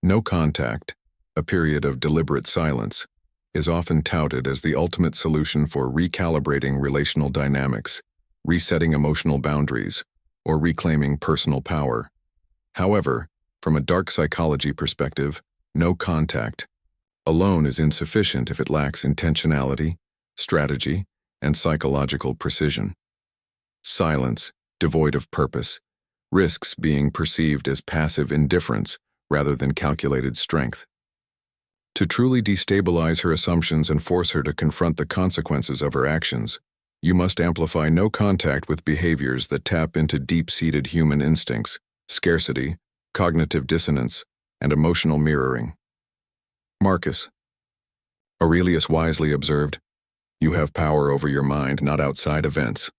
No contact, a period of deliberate silence, is often touted as the ultimate solution for recalibrating relational dynamics, resetting emotional boundaries, or reclaiming personal power. However, from a dark psychology perspective, no contact alone is insufficient if it lacks intentionality, strategy, and psychological precision. Silence, devoid of purpose, risks being perceived as passive indifference rather than calculated strength. To truly destabilize her assumptions and force her to confront the consequences of her actions, you must amplify no contact with behaviors that tap into deep-seated human instincts, scarcity, cognitive dissonance, and emotional mirroring. Marcus. Aurelius wisely observed, "You have power over your mind, not outside events."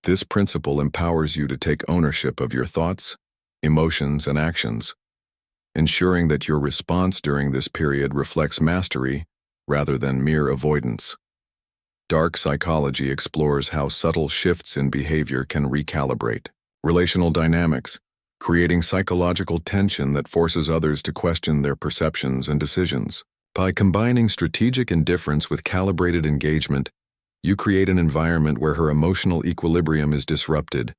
This principle empowers you to take ownership of your thoughts, emotions, and actions, ensuring that your response during this period reflects mastery rather than mere avoidance. Dark psychology explores how subtle shifts in behavior can recalibrate relational dynamics, creating psychological tension that forces others to question their perceptions and decisions. By combining strategic indifference with calibrated engagement, you create an environment where her emotional equilibrium is disrupted,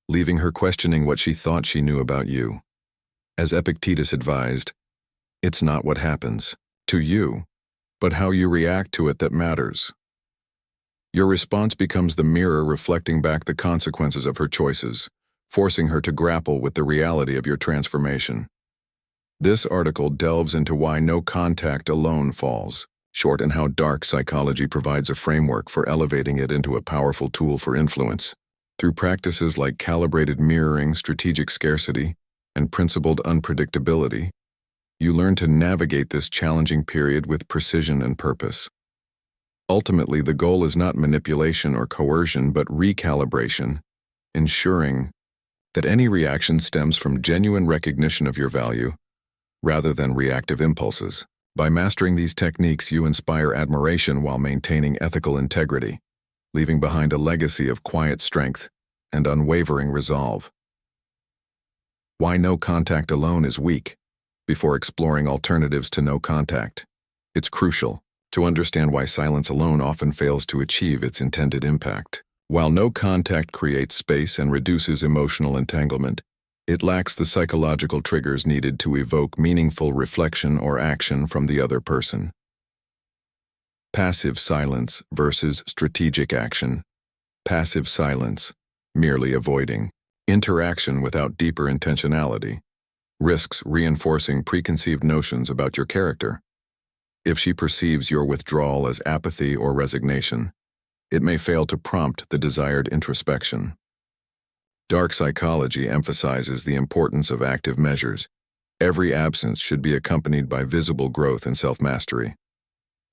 leaving her questioning what she thought she knew about you. As Epictetus advised, it's not what happens to you, but how you react to it that matters. Your response becomes the mirror reflecting back the consequences of her choices, forcing her to grapple with the reality of your transformation. This article delves into why no contact alone falls short and how dark psychology provides a framework for elevating it into a powerful tool for influence. Through practices like calibrated mirroring, strategic scarcity, and principled unpredictability, you learn to navigate this challenging period with precision and purpose. Ultimately, the goal is not manipulation or coercion, but recalibration, ensuring that any reaction stems from genuine recognition of your value, rather than reactive impulses. By mastering these techniques, you inspire admiration while maintaining ethical integrity, leaving behind a legacy of quiet strength and unwavering resolve. Why no contact alone is weak. Before exploring alternatives to no contact, it's crucial to understand why silence alone often fails to achieve its intended impact. While no contact creates space and reduces emotional entanglement, it lacks the psychological triggers needed to evoke meaningful reflection or action from the other person. Passive silence versus strategic action. Passive silence, merely avoiding interaction without deeper intentionality, risks reinforcing preconceived notions about your character. If she perceives your withdrawal as apathy or resignation, it may fail to prompt the desired introspection. Dark psychology emphasizes the importance of active measures. Every absence should be accompanied by visible growth and self-mastery.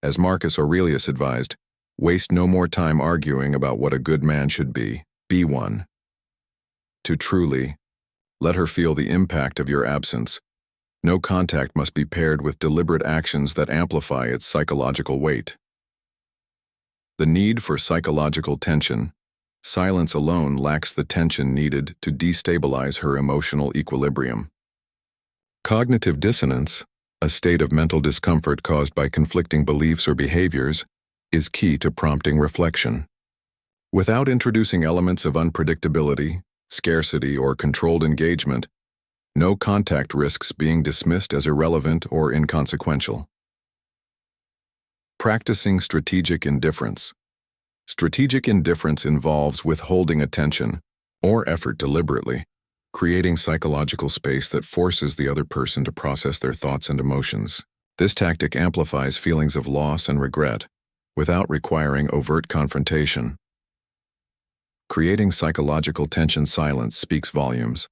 As Marcus Aurelius advised, waste no more time arguing about what a good man should be one. To truly let her feel the impact of your absence, no contact must be paired with deliberate actions that amplify its psychological weight. The need for psychological tension. Silence alone lacks the tension needed to destabilize her emotional equilibrium. Cognitive dissonance, a state of mental discomfort caused by conflicting beliefs or behaviors, is key to prompting reflection. Without introducing elements of unpredictability, scarcity, or controlled engagement, no contact risks being dismissed as irrelevant or inconsequential. Practicing strategic indifference. Strategic indifference involves withholding attention or effort deliberately, creating psychological space that forces the other person to process their thoughts and emotions. This tactic amplifies feelings of loss and regret without requiring overt confrontation. Creating psychological tension silence speaks volumes.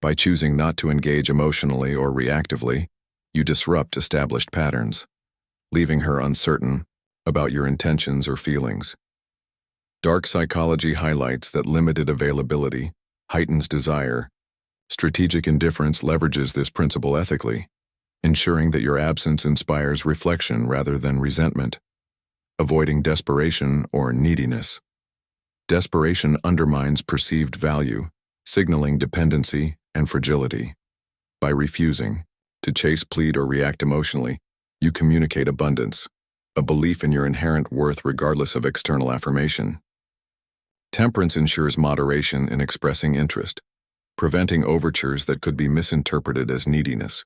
By choosing not to engage emotionally or reactively, you disrupt established patterns, leaving her uncertain about your intentions or feelings. Dark psychology highlights that limited availability heightens desire. Strategic indifference leverages this principle ethically, ensuring that your absence inspires reflection rather than resentment, avoiding desperation or neediness. Desperation undermines perceived value, signaling dependency and fragility. By refusing, To chase, plead, or react emotionally, you communicate abundance, a belief in your inherent worth regardless of external affirmation. Temperance ensures moderation in expressing interest, preventing overtures that could be misinterpreted as neediness.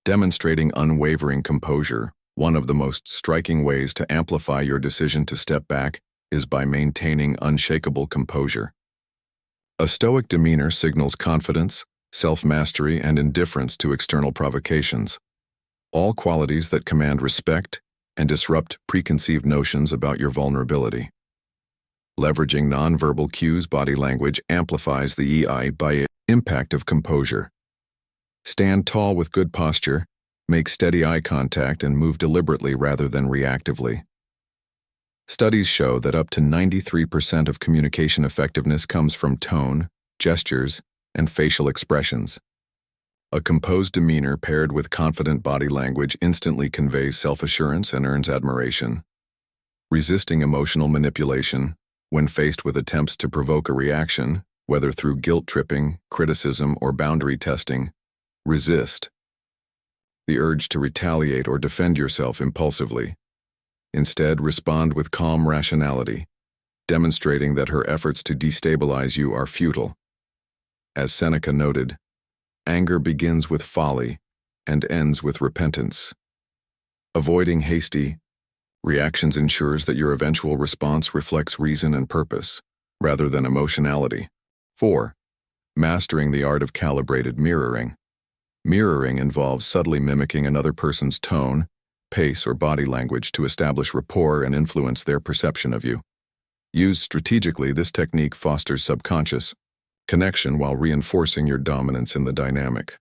Demonstrating unwavering composure, one of the most striking ways to amplify your decision to step back is by maintaining unshakable composure. A Stoic demeanor signals confidence, self-mastery, and indifference to external provocations, all qualities that command respect and disrupt preconceived notions about your vulnerability. Leveraging nonverbal cues, body language amplifies the impact of composure. Stand tall with good posture, make steady eye contact, and move deliberately rather than reactively. Studies show that up to 93% of communication effectiveness comes from tone, gestures, and facial expressions. A composed demeanor paired with confident body language instantly conveys self-assurance and earns admiration. Resisting emotional manipulation, when faced with attempts to provoke a reaction, whether through guilt-tripping, criticism, or boundary testing, resist the urge to retaliate or defend yourself impulsively. Instead, respond with calm rationality, demonstrating that her efforts to destabilize you are futile. As Seneca noted, anger begins with folly and ends with repentance. Avoiding hasty reactions ensures that your eventual response reflects reason and purpose, rather than emotionality. 4. Mastering the art of calibrated mirroring. Mirroring involves subtly mimicking another person's tone, pace, or body language to establish rapport and influence their perception of you. Used strategically, this technique fosters subconscious connection while reinforcing your dominance in the dynamic.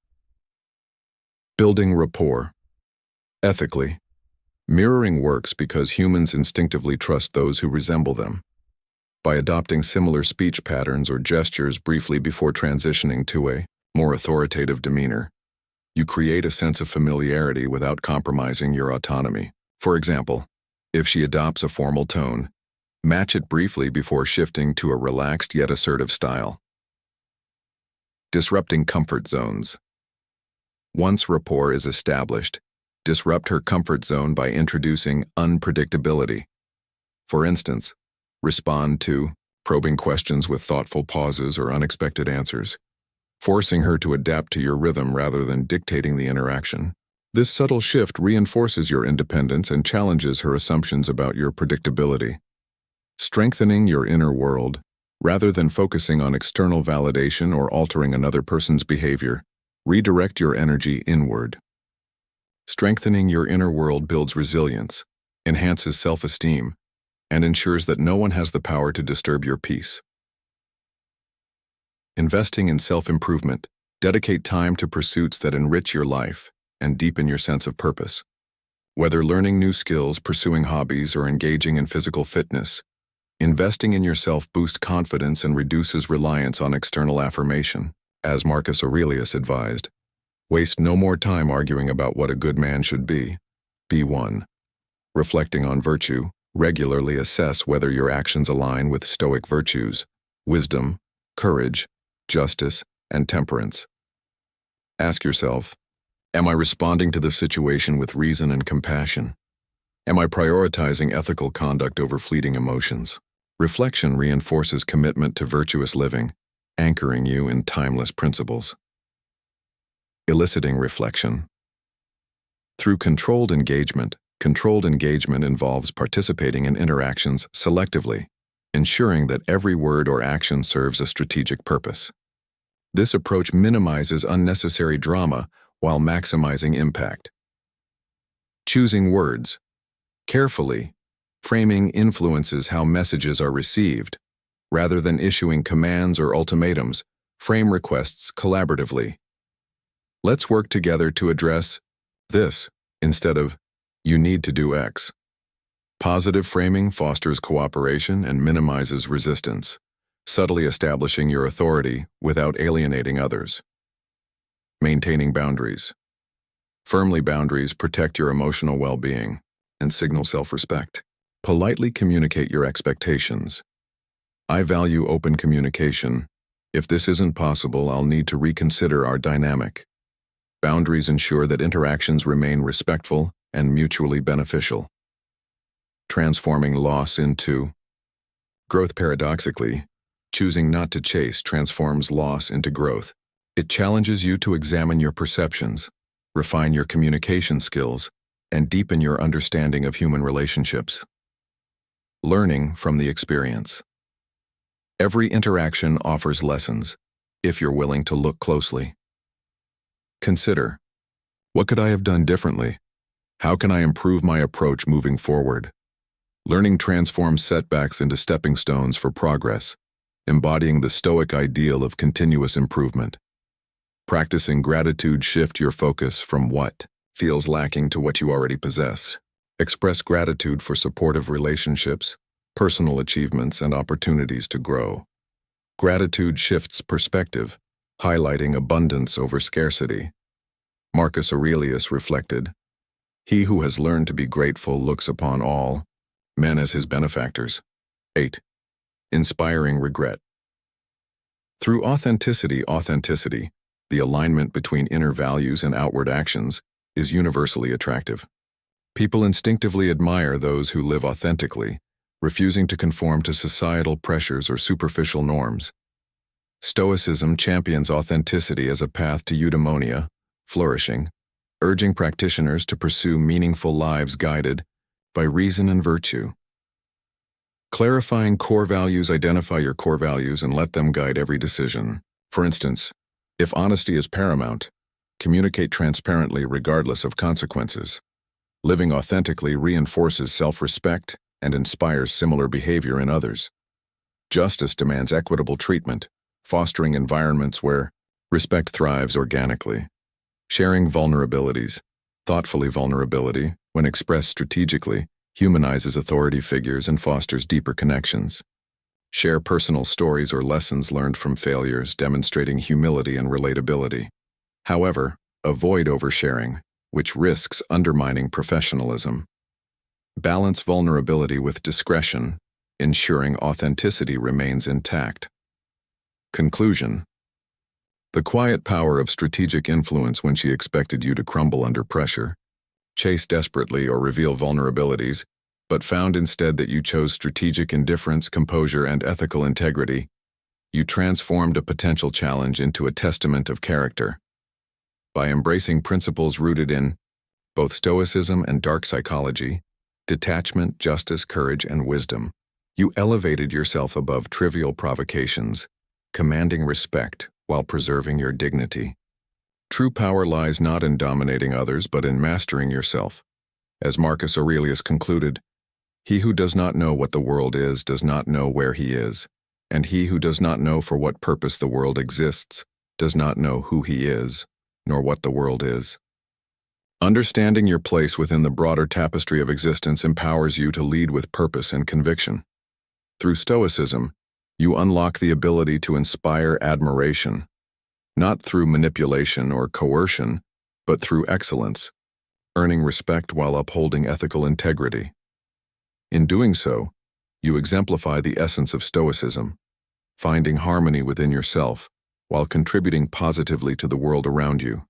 Building rapport. Ethically, mirroring works because humans instinctively trust those who resemble them. By adopting similar speech patterns or gestures briefly before transitioning to a more authoritative demeanor, you create a sense of familiarity without compromising your autonomy. For example, if she adopts a formal tone, match it briefly before shifting to a relaxed yet assertive style. Disrupting comfort zones. Once rapport is established, disrupt her comfort zone by introducing unpredictability. For instance, respond to probing questions with thoughtful pauses or unexpected answers, forcing her to adapt to your rhythm rather than dictating the interaction. This subtle shift reinforces your independence and challenges her assumptions about your predictability. Strengthening your inner world, rather than focusing on external validation or altering another person's behavior, redirect your energy inward. Strengthening your inner world builds resilience, enhances self-esteem, and ensures that no one has the power to disturb your peace. Investing in self-improvement. Dedicate time to pursuits that enrich your life and deepen your sense of purpose. Whether learning new skills, pursuing hobbies, or engaging in physical fitness, investing in yourself boosts confidence and reduces reliance on external affirmation. As Marcus Aurelius advised, waste no more time arguing about what a good man should be. Be one. Reflecting on virtue, regularly assess whether your actions align with Stoic virtues, wisdom, courage, justice, and temperance. Ask yourself, am I responding to the situation with reason and compassion? Am I prioritizing ethical conduct over fleeting emotions? Reflection reinforces commitment to virtuous living, anchoring you in timeless principles. Eliciting reflection. Through controlled engagement involves participating in interactions selectively, ensuring that every word or action serves a strategic purpose. This approach minimizes unnecessary drama while maximizing impact. Choosing words. Carefully, framing influences how messages are received. Rather than issuing commands or ultimatums, frame requests collaboratively. Let's work together to address this instead of you need to do X. Positive framing fosters cooperation and minimizes resistance, subtly establishing your authority without alienating others. Maintaining boundaries. Firmly boundaries protect your emotional well-being and signal self-respect. Politely communicate your expectations. I value open communication. If this isn't possible, I'll need to reconsider our dynamic. Boundaries ensure that interactions remain respectful and mutually beneficial. Transforming loss into growth. Paradoxically, choosing not to chase transforms loss into growth. It challenges you to examine your perceptions, refine your communication skills, and deepen your understanding of human relationships. Learning from the experience. Every interaction offers lessons, if you're willing to look closely. Consider, what could I have done differently? How can I improve my approach moving forward? Learning transforms setbacks into stepping stones for progress, embodying the Stoic ideal of continuous improvement. Practicing gratitude shifts your focus from what feels lacking to what you already possess. Express gratitude for supportive relationships, personal achievements, and opportunities to grow. Gratitude shifts perspective, highlighting abundance over scarcity. Marcus Aurelius reflected, "He who has learned to be grateful looks upon all men as his benefactors." 8. Inspiring regret. Through authenticity, the alignment between inner values and outward actions, is universally attractive. People instinctively admire those who live authentically, refusing to conform to societal pressures or superficial norms. Stoicism champions authenticity as a path to eudaimonia, flourishing, urging practitioners to pursue meaningful lives guided by reason and virtue. Clarifying core values. Identify your core values and let them guide every decision. For instance, if honesty is paramount, communicate transparently regardless of consequences. Living authentically reinforces self-respect and inspires similar behavior in others. Justice demands equitable treatment, fostering environments where respect thrives organically. Sharing vulnerabilities. Vulnerability, when expressed strategically, humanizes authority figures and fosters deeper connections. Share personal stories or lessons learned from failures, demonstrating humility and relatability. However, avoid oversharing, which risks undermining professionalism. Balance vulnerability with discretion, ensuring authenticity remains intact. Conclusion. The quiet power of strategic influence. When she expected you to crumble under pressure, chase desperately, or reveal vulnerabilities, but found instead that you chose strategic indifference, composure, and ethical integrity, you transformed a potential challenge into a testament of character. By embracing principles rooted in both Stoicism and dark psychology, detachment, justice, courage, and wisdom, you elevated yourself above trivial provocations, commanding respect while preserving your dignity. True power lies not in dominating others, but in mastering yourself. As Marcus Aurelius concluded, "He who does not know what the world is does not know where he is, and he who does not know for what purpose the world exists does not know who he is, nor what the world is." Understanding your place within the broader tapestry of existence empowers you to lead with purpose and conviction. Through Stoicism, you unlock the ability to inspire admiration, not through manipulation or coercion, but through excellence, earning respect while upholding ethical integrity. In doing so, you exemplify the essence of Stoicism, finding harmony within yourself while contributing positively to the world around you.